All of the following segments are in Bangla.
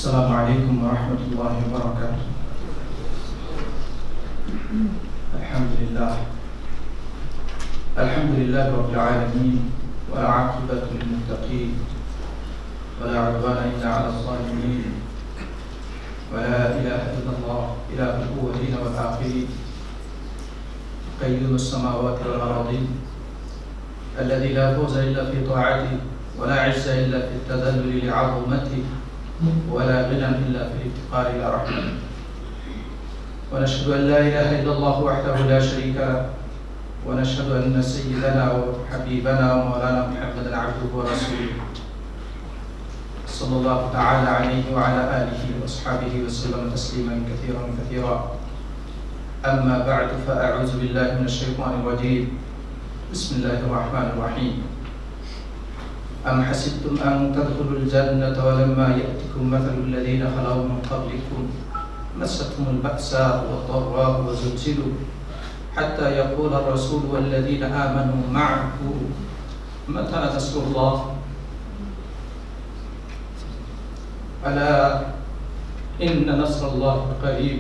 السلام عليكم ورحمة الله وبركاته. الحمد لله رب العالمين، ولا عاقبة للمتقين، ولا عدوان إلا على الظالمين، ولا إله إلا الله إله الأولين والآخرين، قيوم السماوات والأراضين، الذي لا فوز إلا في طاعته، ولا عز إلا في التذلل لعظمته، ولا غنى إلا في الافتقار إلى رحمته. ونشهد أن لا إله إلا الله وحده لا شريك له، ونشهد أن سيدنا وحبيبنا ومولانا محمدا عبده ورسوله، صلى الله تعالى عليه وعلى آله وأصحابه وسلم تسليما كثيرا كثيرا. أما بعد، فأعوذ بالله من الشيطان الرجيم. بسم الله الرحمن الرحيم. أم حسبتم أن تدخلوا الجنة ولما يأتكم مثل الذين خلوا من قبلكم مستهم البأساء والضراء وزلزلوا حتى يقول الرسول والذين آمنوا معه متى نصر الله ألا إن نصر الله قريب.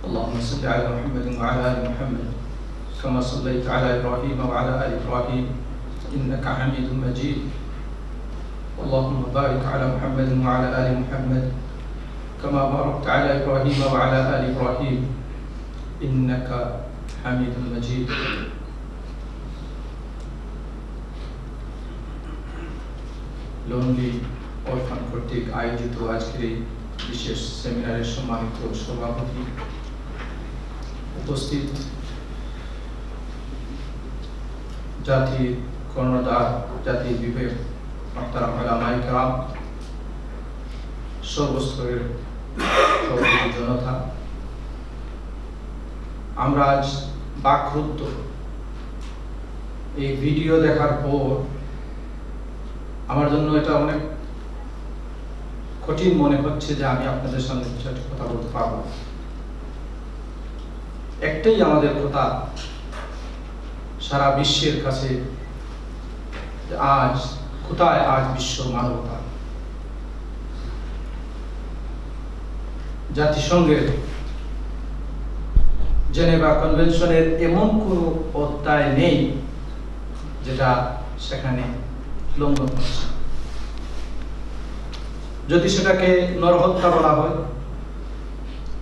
اللهم صل على محمد وعلى آل محمد كما صليت على إبراهيم وعلى آل إبراهيم إنك حميد مجيد. اللهم بارك على محمد وعلى آل محمد كما باركت على إبراهيم وعلى آل إبراهيم إنك حميد مجيد. লোনলি অরফান কর্তৃক আয়োজিত আজকের এই বিশেষ সেমিনারের সম্মানিত সভাপতি, উপস্থিত জাতির কর্ণধার, জাতির বিবেক মোহতারাম উলামায়ে কেরাম, সর্বস্তরের জনতা, আমরা আজ বাকরুদ্ধ। এই ভিডিও দেখার পর আমার জন্য এটা অনেক কঠিন মনে হচ্ছে যে আমি আপনাদের সামনে কথা বলতে পারবো। একটাই আমাদের কথা সারা বিশ্বের কাছে, আজ কোথায় আজ বিশ্ব মানবতা? জাতিসংঘের জেনেভা কনভেনশনের এমন কোন অধ্যায় নেই যেটা সেখানে লঙ্ঘন হচ্ছে। যদি সেটাকে নরহত্যা বলা হয়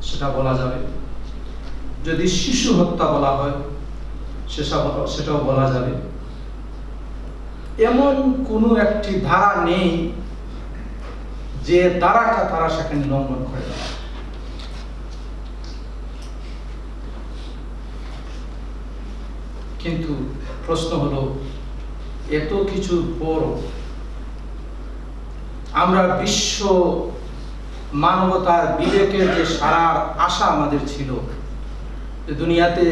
সেটা বলা যাবে, যদি শিশু হত্যা বলা হয় সেটাও বলা যাবে। এমন কোন একটি ধারা নেই যে ধারাটা তারা সেখানে লঙ্ঘন করে দেয়। কিন্তু প্রশ্ন হলো, এত কিছুর পর আমরা বিশ্ব মানবতার বিবেকের যে সারা আশা আমাদের ছিল, যে দুনিয়াতে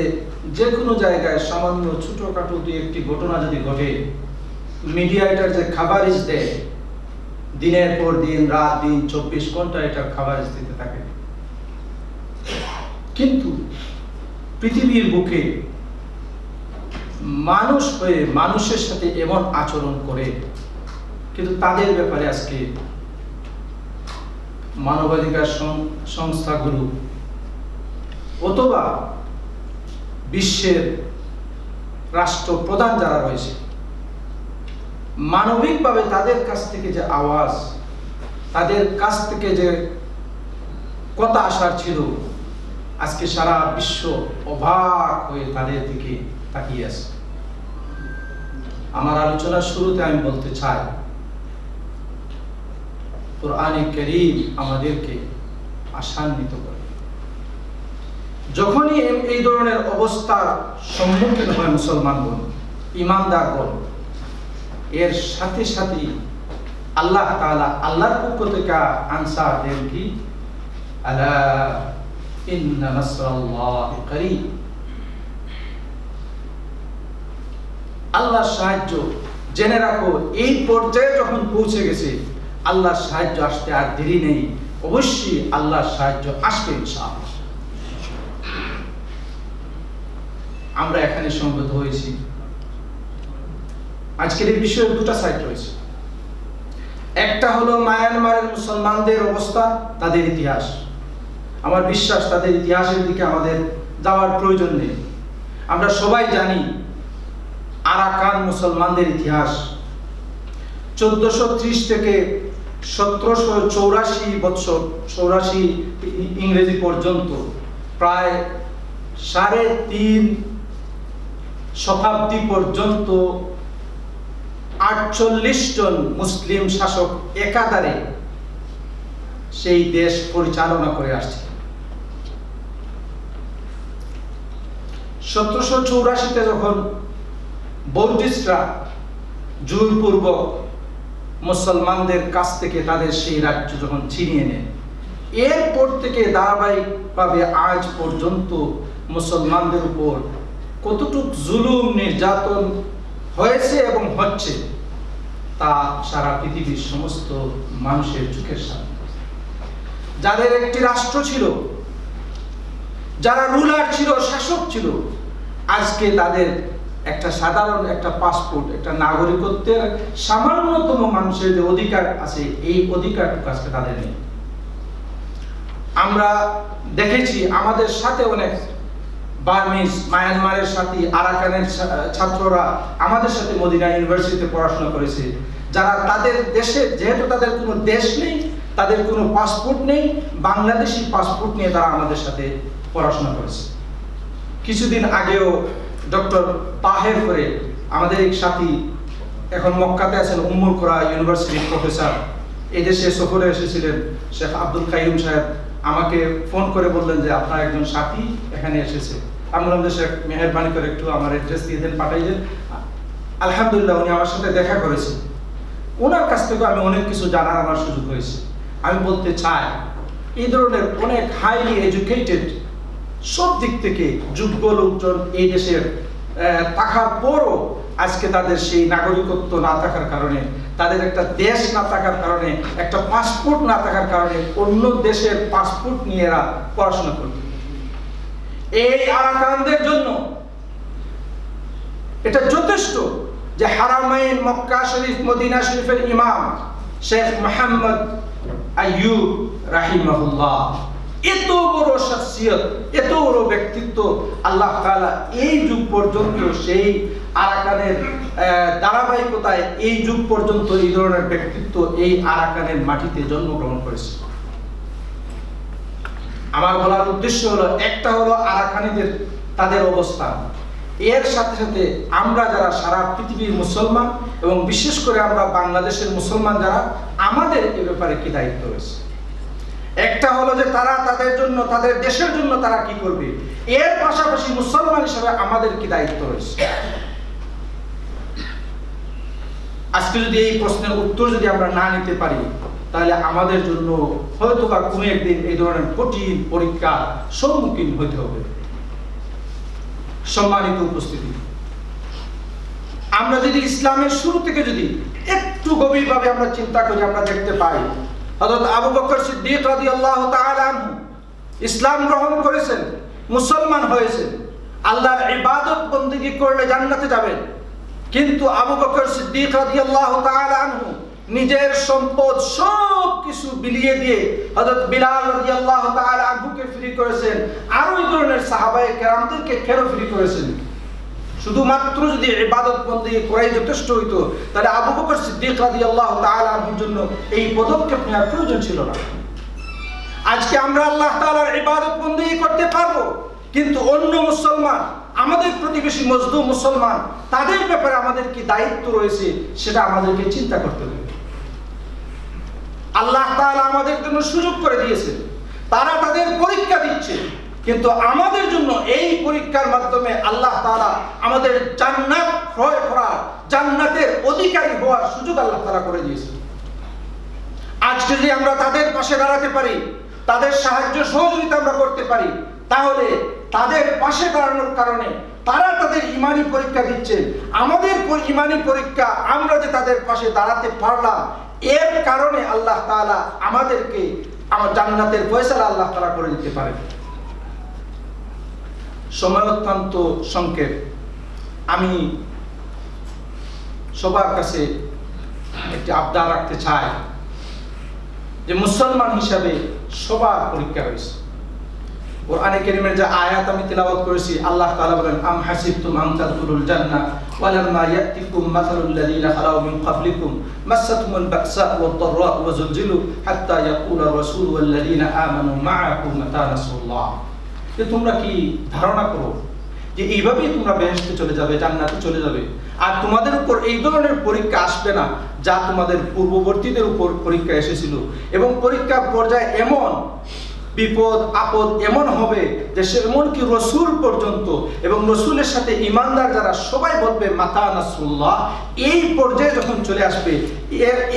যে কোনো জায়গায় সামান্য ছোটখাটো দুই একটি ঘটনা যদি ঘটে, মিডিয়া এটার যে খাবারিজ দেয়, দিনের পর দিন, রাত দিন, 24 ঘন্টা এটার খাবারিজ দিতে থাকে। কিন্তু পৃথিবীর বুকে মানুষ হয়ে মানুষের সাথে এমন আচরণ করে, কিন্তু তাদের ব্যাপারে আজকে মানবাধিকার সংস্থাগুলো অথবা বিশ্বের রাষ্ট্রপ্রধান যারা রয়েছে, মানবিকভাবে তাদের কাছ থেকে যে আওয়াজ, তাদের কাছ থেকে যে কথা আসার ছিল, আজকে সারা বিশ্ব অবাক হয়ে তাদের দিকে তাকিয়ে আছে। আমার আলোচনার শুরুতে আমি বলতে চাই, কোরআনে কারীম আমাদেরকে আশান্বিত করে। যখনই এই ধরনের অবস্থার সম্মুখীন হয় মুসলমানগণ, ঈমানদারগণ, এর সাথে সাথে আল্লাহ তাআলা আল্লাহর পক্ষ থেকে আনসার দেন কি, আলা ইন্না নাসরাল্লাহি করিব। আল্লাহর সাহায্য জেনে রাখো, এই পর্যায়ে যখন পৌঁছে গেছে, আল্লাহর সাহায্য আসতে আর দেরি নেই। অবশ্যই আল্লাহর সাহায্য আসবে ইনশাআল্লাহ। আমরা এখানে সমবেত হয়েছি, আজকের এই বিষয়ের দুটো সাইড রয়েছে। একটা হলো মায়ানমারের মুসলমানদের অবস্থা, তাদের ইতিহাস। আমার বিশ্বাস তাদের ইতিহাসের দিকে আমাদের যাওয়ার প্রয়োজন নেই। আমরা সবাই জানি আরাকান মুসলমানদের ইতিহাস। 1430 থেকে 1784 বছর, 84 ইংরেজি পর্যন্ত প্রায় 3.5 শতাব্দী পর্যন্ত 48 জন মুসলিম শাসক একাধারে সেই দেশ পরিচালনা করে আসছে। 1784-তে যখন বৌদ্ধিস্টরা জোরপূর্বক মুসলমানদের কাছ থেকে তাদের সেই রাজ্য যখন ছিনিয়ে নেয়, এরপর থেকে ধারাবাহিকভাবে আজ পর্যন্ত মুসলমানদের উপর কতটুক জুলুম নির্যাতন হয়েছে এবং হচ্ছে তা সারা পৃথিবীর সমস্ত মানুষের চোখের সামনে। যাদের একটি রাষ্ট্র ছিল, যারা রুলার ছিল, শাসক ছিল, আজকে তাদের একটা সাধারণ একটা পাসপোর্ট, একটা নাগরিকত্বের সামান্যতম মানুষের যে অধিকার আছে, এই অধিকারটুকু আজকে তাদের নেই। আমরা দেখেছি আমাদের সাথে অনেক বার্মিজ, মায়ানমারের সাথে আরাকানের ছাত্ররা আমাদের সাথে মদিনা ইউনিভার্সিটিতে পড়াশোনা করেছে, যারা তাদের দেশে, যেহেতু তাদের কোনো দেশ নেই, তাদের কোনো পাসপোর্ট নেই, বাংলাদেশি পাসপোর্ট নিয়ে তারা আমাদের সাথে পড়াশোনা করেছে। কিছুদিন আগেও ডক্টর তাহের করে আমাদের এক সাথী, এখন মক্কাতে আছেন, উম্মুল কোরা ইউনিভার্সিটির প্রফেসর, এই দেশে সফরে এসেছিলেন, শেখ আব্দুল কাইয়ুম সাহেব আমাকে ফোন করে বললেন যে আপনার একজন সাথী এখানে এসেছে। আমি বললাম যে শেখ মেহেরবানি করে একটু আমার অ্যাড্রেস দিয়ে দেন, পাঠাই দেন। আলহামদুলিল্লাহ উনি আমার সাথে দেখা করেছেন। ওনার কাছ থেকে আমি অনেক কিছু জানার আমার সুযোগ হয়েছে। আমি বলতে চাই, এই ধরনের অনেক হাইলি এডুকেটেড, সব দিক থেকে যোগ্য লোকজন এই দেশের থাকার পরও আজকে তাদের সেই নাগরিকত্ব না থাকার কারণে, তাদের একটা দেশ না থাকার কারণে, একটা পাসপোর্ট না থাকার কারণে অন্য দেশের পাসপোর্ট নিয়ে এরা পড়াশোনা করবে। এই আরাকানদের জন্য এটা যথেষ্ট যে হারামাইন মক্কা শরীফ, মদিনা শরীফের ইমাম শেখ মুহাম্মদ আইয়ুব রাহিমাহুল্লাহ, এত বড় শাখসিয়ত, এত বড় ব্যক্তিত্ব, আল্লাহ তাআলা এই যুগ পর্যন্ত সেই আরাকানের ধারাবাহিকতায় এই যুগ পর্যন্ত এই ধরনের ব্যক্তিত্ব এই আরাকানের মাটিতে জন্মগ্রহণ করেছে। আমার বলার উদ্দেশ্য হলো, একটা হলো আরাকানিদের তাদের অবস্থান, এর সাথে সাথে আমরা যারা সারা পৃথিবীর মুসলমান এবং বিশেষ করে আমরা বাংলাদেশের মুসলমান যারা, আমাদের এ ব্যাপারে কি দায়িত্ব রয়েছে। একটা হলো যে তারা তাদের জন্য, তাদের দেশের জন্য তারা কি করবে, এর পাশাপাশি মুসলমান হিসেবে আমাদের কি দায়িত্ব রয়েছে। আজকে যদি এই প্রশ্নের উত্তর যদি আমরা না নিতে পারি, তাহলে আমাদের জন্য হয়তো বা কোনো একদিন এই ধরনের কঠিন পরীক্ষার সম্মুখীন হতে হবে। সম্মানিত উপস্থিতি, আমরা যদি ইসলামের শুরু থেকে যদি একটু গভীরভাবে আমরা চিন্তা করি, আমরা দেখতে পাই হযরত আবু বকর সিদ্দিক রাদিয়াল্লাহু তাআলা আনহু ইসলাম গ্রহণ করেছেন, মুসলমান হয়েছেন, আল্লাহর ইবাদত বন্দেগী করলে জান্নাতে যাবেন। কিন্তু আবু বকর সিদ্দিক রাদিয়াল্লাহু তাআলা আনহু নিজের সম্পদ সব কিছু বিলিয়ে দিয়ে হযরত বিলাল রাদিয়াল্লাহু তাআলা আনহুকে ফ্রি করেছেন। আরো এই ধরনের সাহাবায়ে কেরামদেরকে কেন ফ্রি করেছেন? শুধুমাত্র যদি ইবাদত বন্দেগী করাই যথেষ্ট হইতো, তাহলে আবু বকর সিদ্দিক রাদিয়াল্লাহু তাআলা আনহুর জন্য এই পদক্ষেপ নেওয়ার প্রয়োজন ছিল না। আজকে আমরা আল্লাহ তাআলার ইবাদত বন্দেগী করতে পারবো, কিন্তু অন্য মুসলমান, আমাদের প্রতিবেশী মজলুম মুসলমান, তাদের ব্যাপারে আমাদের কি দায়িত্ব রয়েছে সেটা আমাদেরকে চিন্তা করতে হবে। আল্লাহ তাআলা আমাদের জন্য সুযোগ করে দিয়েছে, তারা তাদের পরীক্ষা দিচ্ছে, কিন্তু আমাদের জন্য এই পরীক্ষার মাধ্যমে আল্লাহ তাআলা আমাদের জান্নাত ক্রয় করার, জান্নাতের অধিকারী হওয়ার সুযোগ আল্লাহ তাআলা করে দিয়েছে। আজকে যদি আমরা তাদের পাশে দাঁড়াতে পারি, তাদের সাহায্য সহযোগিতা আমরা করতে পারি, তাহলে তাদের পাশে দাঁড়ানোর কারণে তারা তাদের ঈমানি পরীক্ষা দিচ্ছে, আমাদের ঈমানি পরীক্ষা আমরা যে তাদের পাশে দাঁড়াতে পারলাম, এর কারণে আল্লাহ তাআলা আমাদেরকে আমার জান্নাতের ফয়সালা আল্লাহ তাআলা করে দিতে পারে। সময় অত্যন্ত সংক্ষেপ। আমি সবার কাছে একটি একটি আবদার রাখতে চাই যে মুসলমান হিসাবে সবার পরীক্ষা হয়েছে। কোরআনে কারীমের যে আয়াত আমি তেলাওয়াত করেছি, আল্লাহ তাআলা বলেন, আম হাসিবতুম আন তাদখুলুল জান্নাহ ওয়ালাম্মা ইয়াতিকুম মাসালুল লাযীনা খালাউ মিন ক্বাবলিকুম মাসাতুমুল বা'সা ওয়াদ-দাররা ওয়া যুলজিলু হাত্তা ইয়াকুলা আর-রাসূল ওয়াল লাযীনা আমানু মা'আহু মাতা নাসরুল্লাহ। যে তোমরা কি ধারণা করো যে এইভাবেই তোমরা বেহেশতে চলে যাবে, জান্নাতে চলে যাবে, আর তোমাদের উপর এই ধরনের পরীক্ষা আসবে না যা তোমাদের পূর্ববর্তীদের উপর পরীক্ষা এসেছিল। এবং পরীক্ষার পর্যায়ে এমন বিপদ আপদ এমন হবে যে এমনকি রসুল পর্যন্ত এবং রসুলের সাথে ইমানদার যারা সবাই বলবে মাতা নাসরুল্লাহ। এই পর্যায়ে যখন চলে আসবে,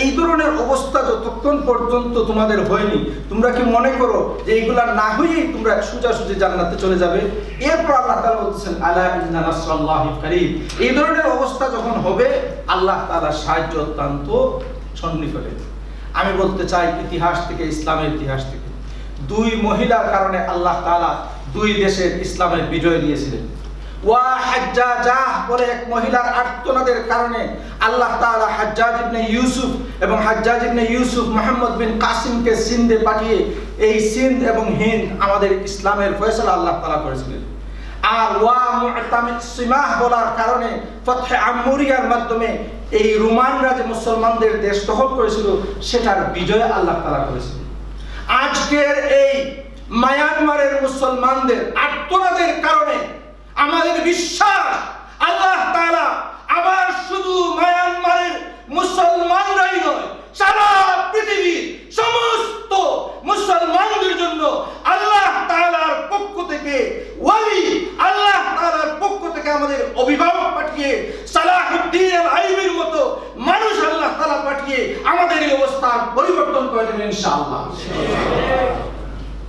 এই ধরনের অবস্থা যতক্ষণ পর্যন্ত তোমাদের হয়নি, তোমরা কি মনে করো যে এইগুলা না হয়েই তোমরা সোজাসুজি জান্নাতে চলে যাবে? এরপর আল্লাহ তাআলা বলছেন, আলা ইন্না নাসরাল্লাহি কারীব। এই ধরনের অবস্থা যখন হবে, আল্লাহ তাআলা সাহায্য অত্যন্ত সন্নিকটে। আমি বলতে চাই ইতিহাস থেকে, ইসলামের ইতিহাস থেকে, দুই মহিলার কারণে আল্লাহ তাআলা দুই দেশের ইসলামের বিজয় দিয়েছিলেন। ওয়া হাজ্জাজাহ বলে এক মহিলার আর্তনাদের কারণে আল্লাহ তাআলা হাজ্জাজ ইবনে ইউসুফ এবং হাজ্জাজ ইবনে ইউসুফ মুহাম্মদ বিন কাসিমকে সিন্ধে পাঠিয়ে এই সিন্ধ এবং হিন্দ আমাদের ইসলামের ফয়সালা আল্লাহ তাআলা করেছিলেন। আর ওয়া মুতামিসিমাহ বলার কারণে ফতহে আমুরিয়ার মাধ্যমে এই রোমানরা যে মুসলমানদের দেশ দখল করেছিল, সেটার বিজয় আল্লাহ তাআলা করেছিলেন। আজকের এই মায়ানমারের মুসলমানদের আর্তনাদের কারণে আমাদের বিশ্বাস, আল্লাহ তাআলা আবার শুধু মায়ানমারের মুসলমানরাই নয়, সারা পৃথিবীর সমস্ত মুসলমানদের জন্য আল্লাহ তাআলার পক্ষ থেকে ওয়ালি, আল্লাহ তাআলার পক্ষ থেকে আমাদের অভিভাবক পাঠিয়ে, সালাহুদ্দিন আল আইবির মতো মানুষ আল্লাহ তাআলা পাঠিয়ে আমাদের এই অবস্থার পরিবর্তন করে দেবেন ইনশাআল্লাহ।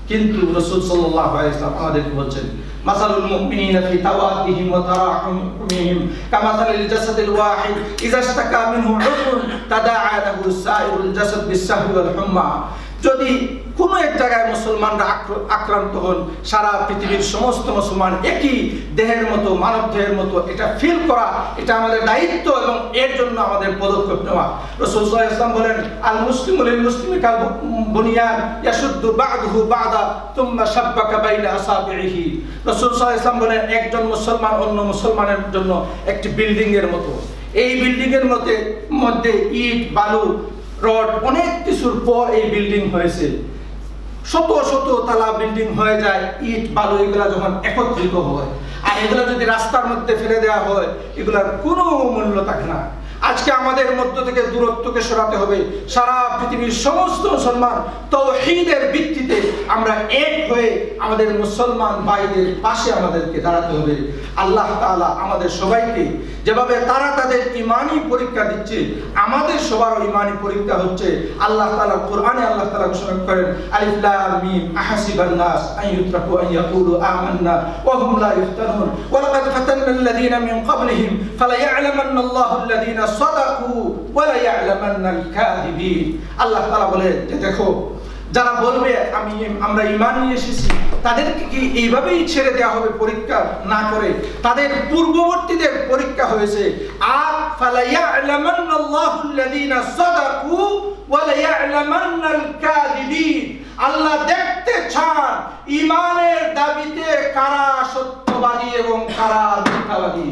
কিন্তু রাসূল সাল্লাল্লাহু আলাইহি ওয়াসাল্লাম আমাদেরকে বলছেন, মাসালুল মুমিনিনা ফি তাওয়াদ্দিহিম ওয়া তারাহুমিহিম কামাসালিল জাসাদিল ওয়াহিদ ইযা ইশতাকা মিনহু উযুন তাদাআ লাহু সাইরুল জাসাদ বিস-সাহরি ওয়াল হুম্মা। যদি কোনো এক জায়গায় মুসলমানরা আক্রান্ত হন, সারা পৃথিবীর সমস্ত মুসলমান একই দেহের মতো, মানব দেহের মতো এটা ফিল করা, এটা আমাদের দায়িত্ব এবং এর জন্য আমাদের পদক্ষেপ নেওয়া। রাসূল সাল্লাল্লাহু আলাইহি ওয়াসাল্লাম বলেন, আল মুসলিমু লিল মুসলিমি কাল বুনিয়ান ইয়াশুদ্দু বা'দুহু বা'দা তুম্মা শাব্বাকা বাইনা আসাবিহি। রাসূল সাল্লাল্লাহু আলাইহি ওয়াসাল্লাম বলেন, একজন মুসলমান অন্য মুসলমানের জন্য একটি বিল্ডিং এর মতো। এই বিল্ডিং এর মধ্যে ইট, বালু, রড, অনেক কিছুর পর এই বিল্ডিং হয়েছে। শত শত তালা বিল্ডিং হয়ে যায়, ইট বালু এগুলা যখন একত্রিত হয়, আর এগুলা যদি রাস্তার মধ্যে ফেলে দেওয়া হয়, এগুলার কোনো মূল্য থাকে না। আজকে আমাদের মধ্য থেকে দূরত্বকে সরাতে হবে। সারা পৃথিবীর সমস্ত মুসলমান তাওহীদের ভিত্তিতে আমরা এক হয়ে আমাদের মুসলমান ভাইদের পাশে আমাদেরকে দাঁড়াতে হবে। আল্লাহ তাআলা আমাদের সবাইকে যেভাবে তারা তাদের ঈমানি পরীক্ষা দিচ্ছে, আমাদের সবার ঈমানি পরীক্ষা হচ্ছে। আল্লাহ তাআলা কোরআনে আল্লাহ তাআলা ঘোষণা করেন, আলিফ লাম মিম আহাসিবান নাস আন ইউতরাকু আন ইয়াকুলু আমান্না ওয়া হুম লা ইফতানুন ওয়া লাকাদ ফাতান্নাল্লাযীনা মিন ক্বাবলিহিম ফালায়া'লামান্নাল্লাহু আল্লাযীনা সাদাকু ওয়া লা ইয়া'লামান্নাল কাযিবিন। আল্লাহ তাআলা বলে যে দেখো, যারা বলবে আমরা ঈমান নিয়ে এসেছি, তাদেরকে কি এইভাবেই ছেড়ে দেওয়া হবে পরীক্ষা না করে? তাদের পূর্ববর্তীদের পরীক্ষা হয়েছে। আর ফালায়া'লামান্নাল্লাহু আল্লাযীনা সাদাকু ওয়া লা ইয়া'লামান্নাল কাযিবিন। আল্লাহ দেখতে চান ঈমানের দাবিতে কারা সত্যবাদী এবং কারা মিথ্যাবাদী।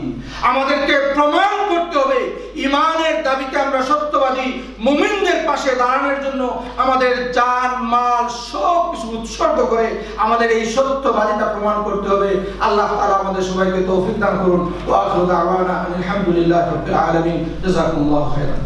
আমাদেরকে প্রমাণ করতে হবে ঈমানের দাবিতে আমরা সত্যবাদী। মুমিনদের পাশে দাঁড়ানোর জন্য আমাদের জান মাল সব কিছু উৎসর্গ করে আমাদের এই সত্যবাদিতা প্রমাণ করতে হবে। আল্লাহ তাআলা আমাদের সবাইকে তৌফিক দান করুন। ওয়া আখিরু দাওয়ানা আলহামদুলিল্লাহি রাব্বিল আলামিন। জাযাকুমুল্লাহু খাইরান।